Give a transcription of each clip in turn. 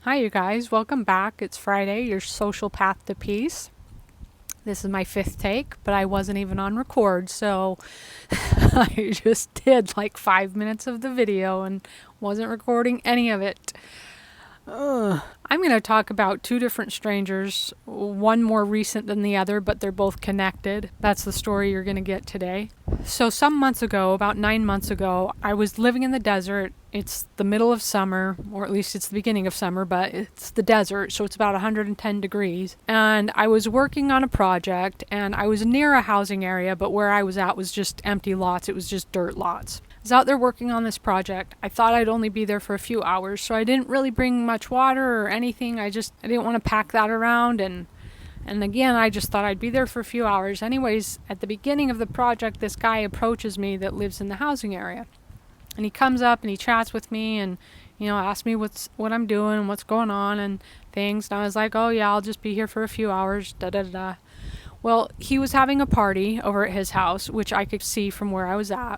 Hi, you guys. Welcome back. It's Friday, your social path to peace. This is my fifth take, but I wasn't even on record, so I just did like 5 minutes of the video and wasn't recording any of it. I'm going to talk about two different strangers, one more recent than the other, but they're both connected. That's the story you're going to get today. So, some months ago, about 9 months ago, I was living in the desert. It's the middle of summer, or at least it's the beginning of summer, but it's the desert, so it's about 110 degrees. And I was working on a project, and I was near a housing area, but where I was at was just empty lots. It was just dirt lots. I was out there working on this project. I thought I'd only be there for a few hours, so I didn't really bring much water or anything. I didn't want to pack that around, and again, I just thought I'd be there for a few hours. Anyways, at the beginning of the project, this guy approaches me that lives in the housing area. And he comes up and he chats with me and, asks me what I'm doing and what's going on and things. And I was like, oh yeah, I'll just be here for a few hours, da da da. Well, he was having a party over at his house, which I could see from where I was at.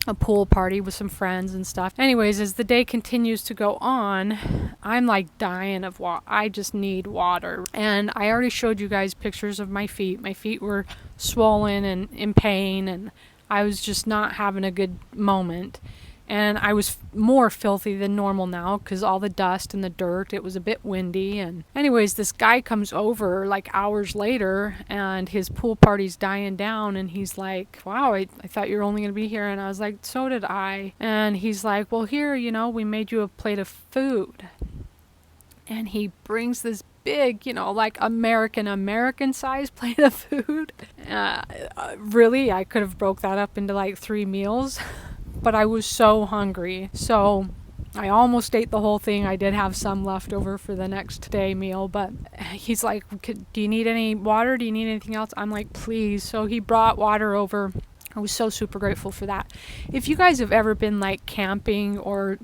A pool party with some friends and stuff. Anyways, as the day continues to go on, I'm like dying of water. I just need water. And I already showed you guys pictures of my feet. My feet were swollen and in pain, and I was just not having a good moment. And I was more filthy than normal now because all the dust and the dirt, it was a bit windy. And anyways, this guy comes over like hours later and his pool party's dying down. And he's like, wow, I thought you were only going to be here. And I was like, so did I. And he's like, well, here, we made you a plate of food. And he brings this big, like American size plate of food. Really, I could have broke that up into like 3 meals. But I was so hungry. So I almost ate the whole thing. I did have some left over for the next day meal. But he's like, do you need any water? Do you need anything else? I'm like, please. So he brought water over. I was so super grateful for that. If you guys have ever been like camping or,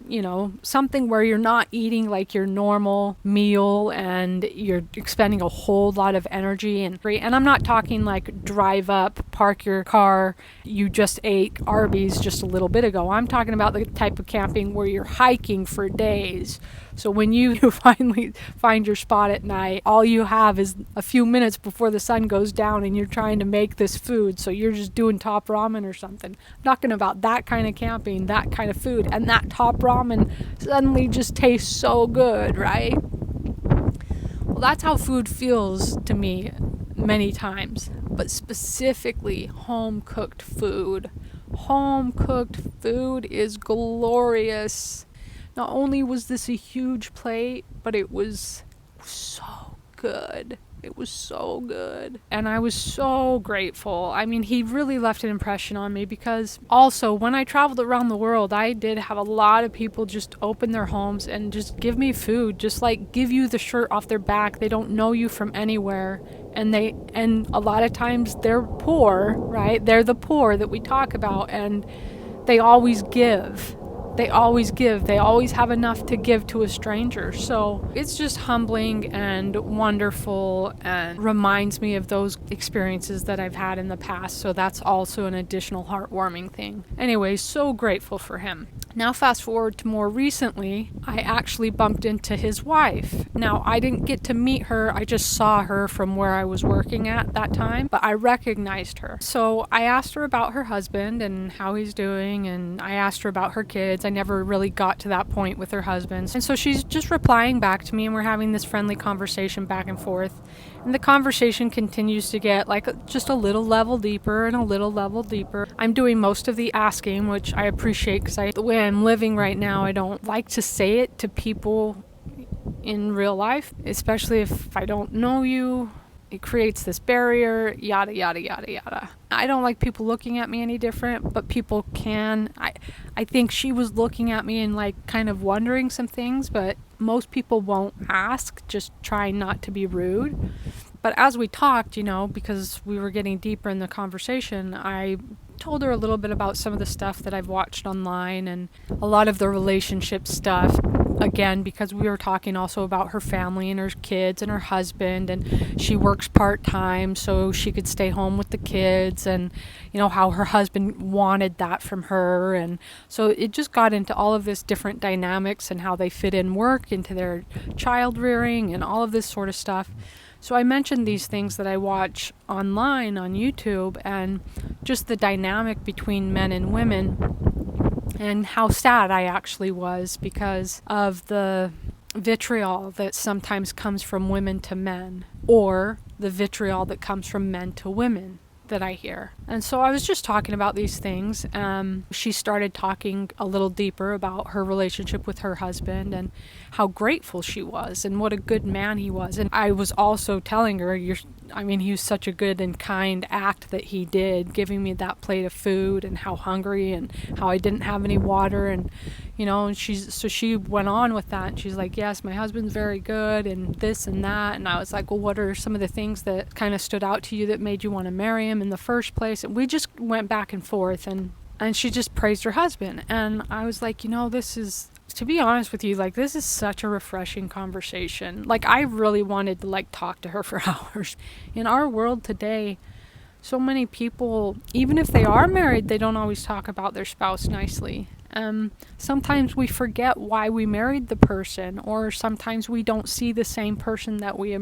something where you're not eating like your normal meal and you're expending a whole lot of energy and I'm not talking like drive up, park your car, you just ate Arby's just a little bit ago. I'm talking about the type of camping where you're hiking for days. So when you finally find your spot at night, all you have is a few minutes before the sun goes down and you're trying to make this food. So you're just doing top ramen or something. I'm talking about that kind of camping, that kind of food. And that top ramen suddenly just tastes so good, right? Well, that's how food feels to me many times. But specifically home-cooked food. Home-cooked food is glorious. Not only was this a huge plate, but it was so good. It was so good. And I was so grateful. I mean, he really left an impression on me because also when I traveled around the world, I did have a lot of people just open their homes and just give me food, just like give you the shirt off their back. They don't know you from anywhere. And a lot of times they're poor, right? They're the poor that we talk about, and they always give. They always give. They always have enough to give to a stranger. So it's just humbling and wonderful and reminds me of those experiences that I've had in the past. So that's also an additional heartwarming thing. Anyway, so grateful for him. Now fast forward to more recently, I actually bumped into his wife. Now I didn't get to meet her. I just saw her from where I was working at that time, but I recognized her. So I asked her about her husband and how he's doing, and I asked her about her kids. I never really got to that point with her husband. And so she's just replying back to me, and we're having this friendly conversation back and forth. And the conversation continues to get like just a little level deeper and a little level deeper. I'm doing most of the asking, which I appreciate because the way I'm living right now, I don't like to say it to people in real life, especially if I don't know you. It creates this barrier, yada, yada, yada, yada. I don't like people looking at me any different, but people can. I think she was looking at me and like kind of wondering some things, but most people won't ask, just trying not to be rude. But as we talked, because we were getting deeper in the conversation, I told her a little bit about some of the stuff that I've watched online and a lot of the relationship stuff. again, because we were talking also about her family and her kids and her husband, and she works part-time so she could stay home with the kids, and how her husband wanted that from her. And so it just got into all of this different dynamics and how they fit in work into their child rearing and all of this sort of stuff. So I mentioned these things that I watch online on YouTube, and just the dynamic between men and women, and how sad I actually was because of the vitriol that sometimes comes from women to men, or the vitriol that comes from men to women that I hear. And so I was just talking about these things. She started talking a little deeper about her relationship with her husband and how grateful she was and what a good man he was. And I was also telling her, he was such a good and kind act that he did, giving me that plate of food, and how hungry and how I didn't have any water. And and she went on with that, and she's like, yes, my husband's very good and this and that. And I was like, well, what are some of the things that kind of stood out to you that made you want to marry him in the first place? And we just went back and forth, and she just praised her husband. And I was like, this is, to be honest with you, like, this is such a refreshing conversation. Like, I really wanted to talk to her for hours. In our world today, so many people, even if they are married, they don't always talk about their spouse nicely. Sometimes we forget why we married the person, or sometimes we don't see the same person that we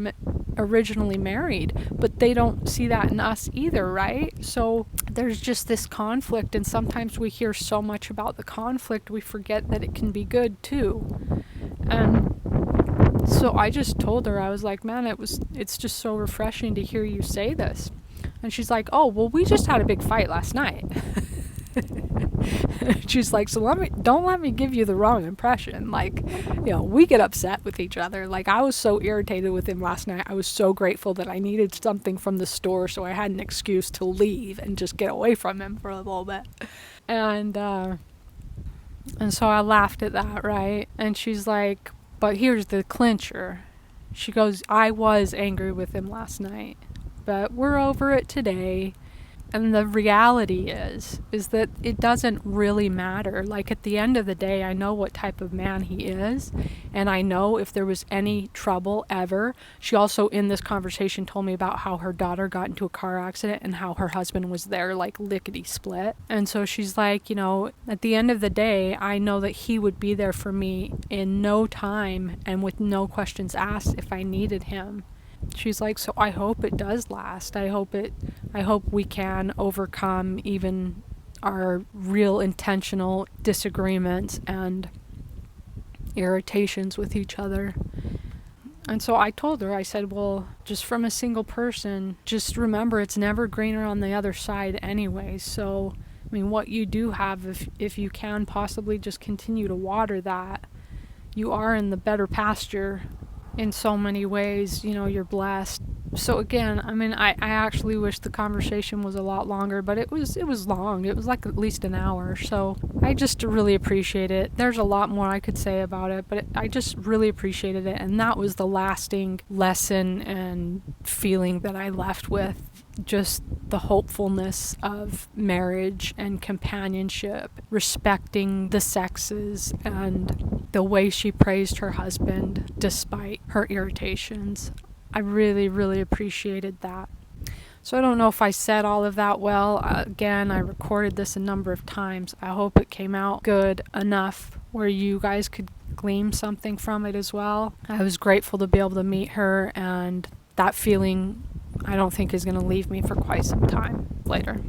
originally married, but they don't see that in us either, right? So there's just this conflict, and sometimes we hear so much about the conflict we forget that it can be good too. So I just told her, I was like, man, it's just so refreshing to hear you say this. And she's like, oh, well, we just had a big fight last night. She's like, so don't let me give you the wrong impression. We get upset with each other. I was so irritated with him last night. I was so grateful that I needed something from the store, so I had an excuse to leave and just get away from him for a little bit. And so I laughed at that, right? And she's like, but here's the clincher. She goes, I was angry with him last night, but we're over it today. And the reality is that it doesn't really matter. At the end of the day, I know what type of man he is, and I know if there was any trouble ever. She also, in this conversation, told me about how her daughter got into a car accident and how her husband was there, lickety split. And so she's like, at the end of the day, I know that he would be there for me in no time and with no questions asked if I needed him. She's like, so I hope it does last. I hope we can overcome even our real intentional disagreements and irritations with each other. And so I told her, I said, well, just from a single person, just remember it's never greener on the other side anyway. So, what you do have, if you can possibly just continue to water that, you are in the better pasture. In so many ways, you're blessed. So again, I actually wish the conversation was a lot longer, but it was long. It was at least an hour. So I just really appreciate it. There's a lot more I could say about it, but I just really appreciated it. And that was the lasting lesson and feeling that I left with. Just the hopefulness of marriage and companionship, respecting the sexes, and the way she praised her husband despite her irritations. I really, really appreciated that. So I don't know if I said all of that well. Again, I recorded this a number of times. I hope it came out good enough where you guys could glean something from it as well. I was grateful to be able to meet her, and that feeling I don't think is going to leave me for quite some time later.